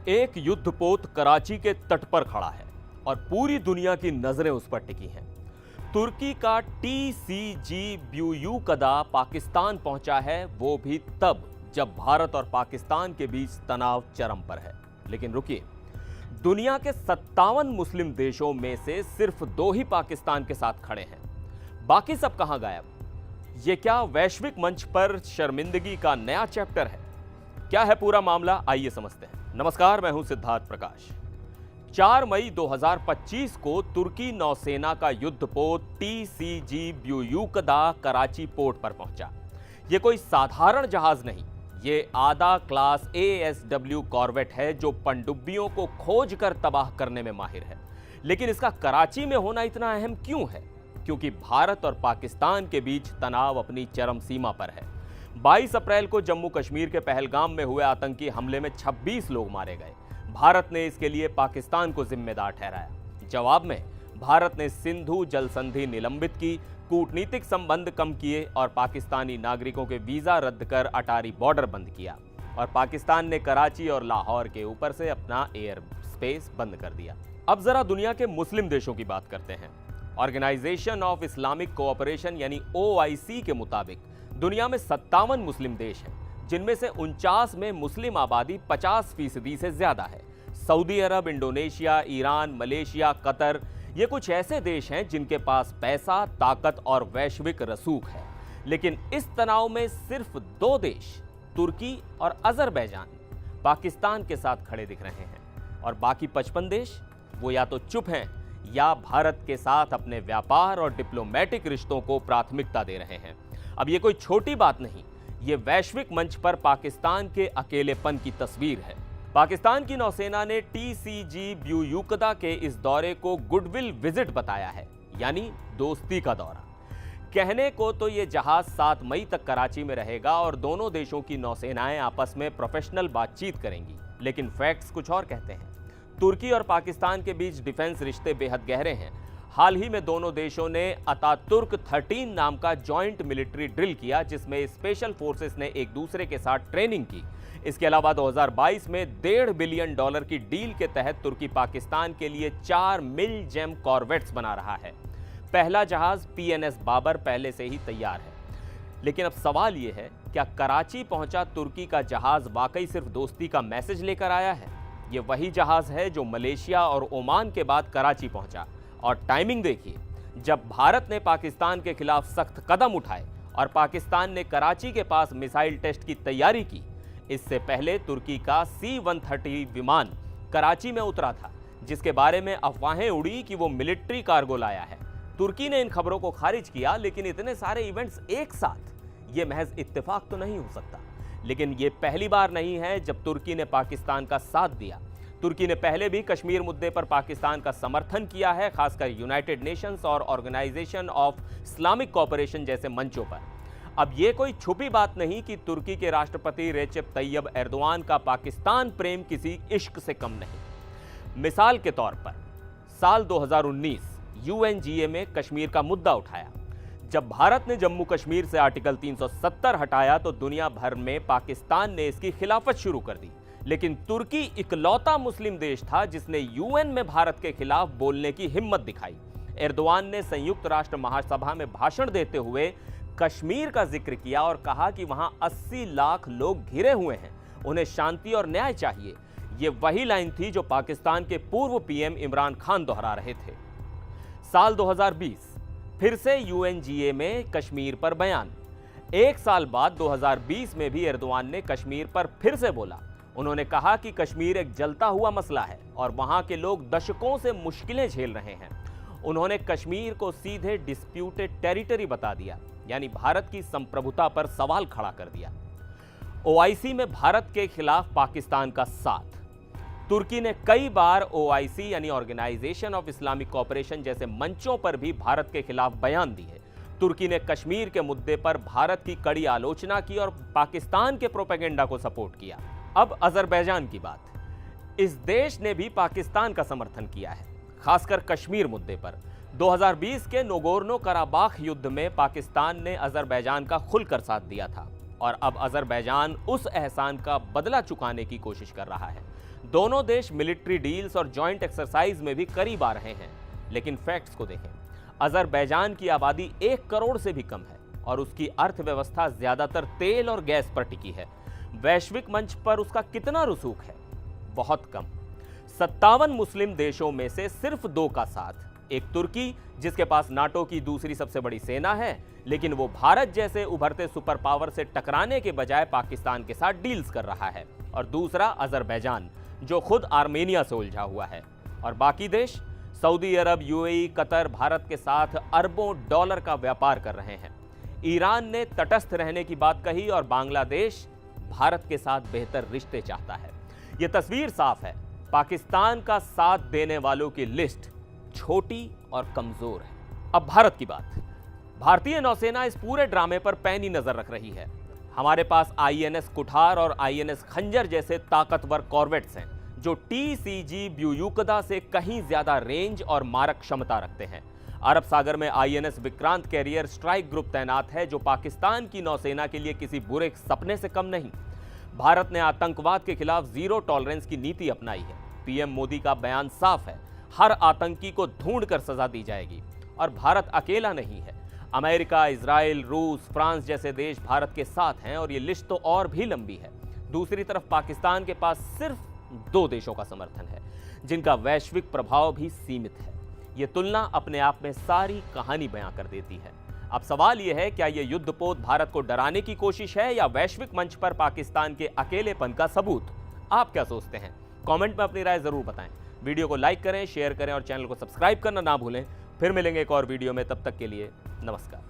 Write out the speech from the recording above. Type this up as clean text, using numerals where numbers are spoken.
एक युद्धपोत कराची के तट पर खड़ा है और पूरी दुनिया की नजरें उस पर टिकी हैं। तुर्की का TCG कदा पाकिस्तान पहुंचा है, वो भी तब जब भारत और पाकिस्तान के बीच तनाव चरम पर है। लेकिन रुकिए, दुनिया के 57 मुस्लिम देशों में से सिर्फ 2 ही पाकिस्तान के साथ खड़े हैं। बाकी सब कहां गायब? ये क्या वैश्विक मंच पर शर्मिंदगी का नया चैप्टर है? क्या है पूरा मामला, आइए समझते हैं। नमस्कार, मैं हूं सिद्धार्थ प्रकाश। 4 मई 2025 को तुर्की नौसेना का युद्धपोत TCG कदा कराची पोर्ट पर पहुंचा। यह कोई साधारण जहाज नहीं, ये आदा क्लास ASW कॉर्वेट है जो पनडुब्बियों को खोज कर तबाह करने में माहिर है। लेकिन इसका कराची में होना इतना अहम क्यों है? क्योंकि भारत और पाकिस्तान के बीच तनाव अपनी चरम सीमा पर है। 22 अप्रैल को जम्मू कश्मीर के पहलगाम में हुए आतंकी हमले में 26 लोग मारे गए। भारत ने इसके लिए पाकिस्तान को जिम्मेदार ठहराया। जवाब में भारत ने सिंधु जल संधि निलंबित की, कूटनीतिक संबंध कम किए और पाकिस्तानी नागरिकों के वीजा रद्द कर अटारी बॉर्डर बंद किया। और पाकिस्तान ने कराची और लाहौर के ऊपर से अपना एयर स्पेस बंद कर दिया। अब जरा दुनिया के मुस्लिम देशों की बात करते हैं। ऑर्गेनाइजेशन ऑफ इस्लामिक कोऑपरेशन यानी OIC के मुताबिक दुनिया में 57 मुस्लिम देश हैं, जिनमें से 49 में मुस्लिम आबादी 50% से ज्यादा है। सऊदी अरब, इंडोनेशिया, ईरान, मलेशिया, कतर, ये कुछ ऐसे देश हैं जिनके पास पैसा, ताकत और वैश्विक रसूख है। लेकिन इस तनाव में सिर्फ 2 देश, तुर्की और अजरबैजान, पाकिस्तान के साथ खड़े दिख रहे हैं। और बाकी 55 देश वो या तो चुप हैं या भारत के साथ अपने व्यापार और डिप्लोमेटिक रिश्तों को प्राथमिकता दे रहे हैं। अब ये कोई छोटी बात नहीं, ये वैश्विक मंच पर पाकिस्तान के अकेलेपन की तस्वीर है। पाकिस्तान की नौसेना ने TCG कदा के इस दौरे को गुडविल विजिट बताया है, यानी दोस्ती का दौरा। कहने को तो ये जहाज 7 मई तक कराची में रहेगा और दोनों देशों की नौसेनाएं आपस में प्रोफेशनल बातचीत करेंगी। लेकिन फैक्ट्स कुछ और कहते हैं। तुर्की और पाकिस्तान के बीच डिफेंस रिश्ते बेहद गहरे हैं। हाल ही में दोनों देशों ने अतातुर्क 13 नाम का जॉइंट मिलिट्री ड्रिल किया, जिसमें स्पेशल फोर्सेस ने एक दूसरे के साथ ट्रेनिंग की। इसके अलावा 2022 में $1.5 बिलियन की डील के तहत तुर्की पाकिस्तान के लिए 4 मिलजेम कॉर्वेट्स बना रहा है। पहला जहाज PNS बाबर पहले से ही तैयार है। लेकिन अब सवाल यह है, क्या कराची पहुंचा तुर्की का जहाज वाकई सिर्फ दोस्ती का मैसेज लेकर आया है? यह वही जहाज है जो मलेशिया और ओमान के बाद कराची पहुंचा। और टाइमिंग देखिए, जब भारत ने पाकिस्तान के खिलाफ सख्त कदम उठाए और पाकिस्तान ने कराची के पास मिसाइल टेस्ट की तैयारी की, इससे पहले तुर्की का C-130 विमान कराची में उतरा था, जिसके बारे में अफवाहें उड़ी कि वो मिलिट्री कार्गो लाया है। तुर्की ने इन खबरों को खारिज किया, लेकिन इतने सारे इवेंट्स एक साथ, ये महज इत्तेफाक तो नहीं हो सकता। लेकिन ये पहली बार नहीं है जब तुर्की ने पाकिस्तान का साथ दिया। तुर्की ने पहले भी कश्मीर मुद्दे पर पाकिस्तान का समर्थन किया है, खासकर यूनाइटेड नेशंस और ऑर्गेनाइजेशन ऑफ इस्लामिक कोऑपरेशन जैसे मंचों पर। अब ये कोई छुपी बात नहीं कि तुर्की के राष्ट्रपति रेसिप तैयब एर्दोआन का पाकिस्तान प्रेम किसी इश्क से कम नहीं। मिसाल के तौर पर साल 2019 UNGA में कश्मीर का मुद्दा उठाया। जब भारत ने जम्मू कश्मीर से आर्टिकल 370 हटाया तो दुनिया भर में पाकिस्तान ने इसकी खिलाफत शुरू कर दी। लेकिन तुर्की इकलौता मुस्लिम देश था जिसने UN में भारत के खिलाफ बोलने की हिम्मत दिखाई। एर्दोआन ने संयुक्त राष्ट्र महासभा में भाषण देते हुए कश्मीर का जिक्र किया और कहा कि वहां 80 लाख लोग घिरे हुए हैं, उन्हें शांति और न्याय चाहिए। ये वही लाइन थी जो पाकिस्तान के पूर्व PM इमरान खान दोहरा रहे थे। साल 2020 फिर से UNGA में कश्मीर पर बयान। एक साल बाद 2020 में भी एर्दोआन ने कश्मीर पर फिर से बोला। उन्होंने कहा कि कश्मीर एक जलता हुआ मसला है और वहां के लोग दशकों से मुश्किलें झेल रहे हैं। उन्होंने कश्मीर को सीधे डिस्प्यूटेड टेरिटरी बता दिया, यानी भारत की संप्रभुता पर सवाल खड़ा कर दिया। OIC में भारत के खिलाफ पाकिस्तान का साथ। तुर्की ने कई बार OIC यानी ऑर्गेनाइजेशन ऑफ इस्लामिक कोऑपरेशन जैसे मंचों पर भी भारत के खिलाफ बयान दिए। तुर्की ने कश्मीर के मुद्दे पर भारत की कड़ी आलोचना की और पाकिस्तान के प्रोपेगेंडा को सपोर्ट किया। अब अजरबैजान की बात। इस देश ने भी पाकिस्तान का समर्थन किया है, खासकर कश्मीर मुद्दे पर। 2020 के नोगोर्नो कराबाख युद्ध में पाकिस्तान ने अजरबैजान का खुलकर साथ दिया था और अब अजरबैजान उस एहसान का बदला चुकाने की कोशिश कर रहा है। दोनों देश मिलिट्री डील्स और जॉइंट एक्सरसाइज में भी करीब आ रहे हैं। लेकिन फैक्ट्स को देखें, अजरबैजान की आबादी 1 करोड़ से भी कम है और उसकी अर्थव्यवस्था ज्यादातर तेल और गैस पर टिकी है। वैश्विक मंच पर उसका कितना रसूख है? बहुत कम। 57 मुस्लिम देशों में से सिर्फ 2 का साथ। एक तुर्की, जिसके पास नाटो की दूसरी सबसे बड़ी सेना है, लेकिन वो भारत जैसे उभरते सुपर पावर से टकराने के बजाय पाकिस्तान के साथ डील्स कर रहा है। और दूसरा अजरबैजान, जो खुद आर्मेनिया से उलझा हुआ है। और बाकी देश सऊदी अरब, यूएई, कतर भारत के साथ अरबों डॉलर का व्यापार कर रहे हैं। ईरान ने तटस्थ रहने की बात कही और बांग्लादेश भारत के साथ बेहतर रिश्ते चाहता है। यह तस्वीर साफ है, पाकिस्तान का साथ देने वालों की लिस्ट छोटी और कमजोर है। अब भारत की बात। भारतीय नौसेना इस पूरे ड्रामे पर पैनी नजर रख रही है। हमारे पास आईएनएस कुठार और आईएनएस खंजर जैसे ताकतवर कॉर्वेट्स हैं, जो टीसीजी ब्यूयुकदा से कहीं ज्यादा रेंज और मारक क्षमता रखते हैं। अरब सागर में INS Vikrant carrier strike group तैनात है, जो पाकिस्तान की नौसेना के लिए किसी बुरे सपने से कम नहीं। भारत ने आतंकवाद के खिलाफ जीरो टॉलरेंस की नीति अपनाई है। पीएम मोदी का बयान साफ है, हर आतंकी को ढूंढकर सजा दी जाएगी। और भारत अकेला नहीं है, अमेरिका, इजराइल, रूस, फ्रांस जैसे देश भारत के साथ हैं और ये लिस्ट तो और भी लंबी है। दूसरी तरफ पाकिस्तान के पास सिर्फ 2 देशों का समर्थन है, जिनका वैश्विक प्रभाव भी सीमित है। ये तुलना अपने आप में सारी कहानी बयां कर देती है। अब सवाल यह है, क्या यह युद्धपोत भारत को डराने की कोशिश है या वैश्विक मंच पर पाकिस्तान के अकेलेपन का सबूत? आप क्या सोचते हैं? कमेंट में अपनी राय जरूर बताएं। वीडियो को लाइक करें, शेयर करें और चैनल को सब्सक्राइब करना ना भूलें। फिर मिलेंगे एक और वीडियो में, तब तक के लिए नमस्कार।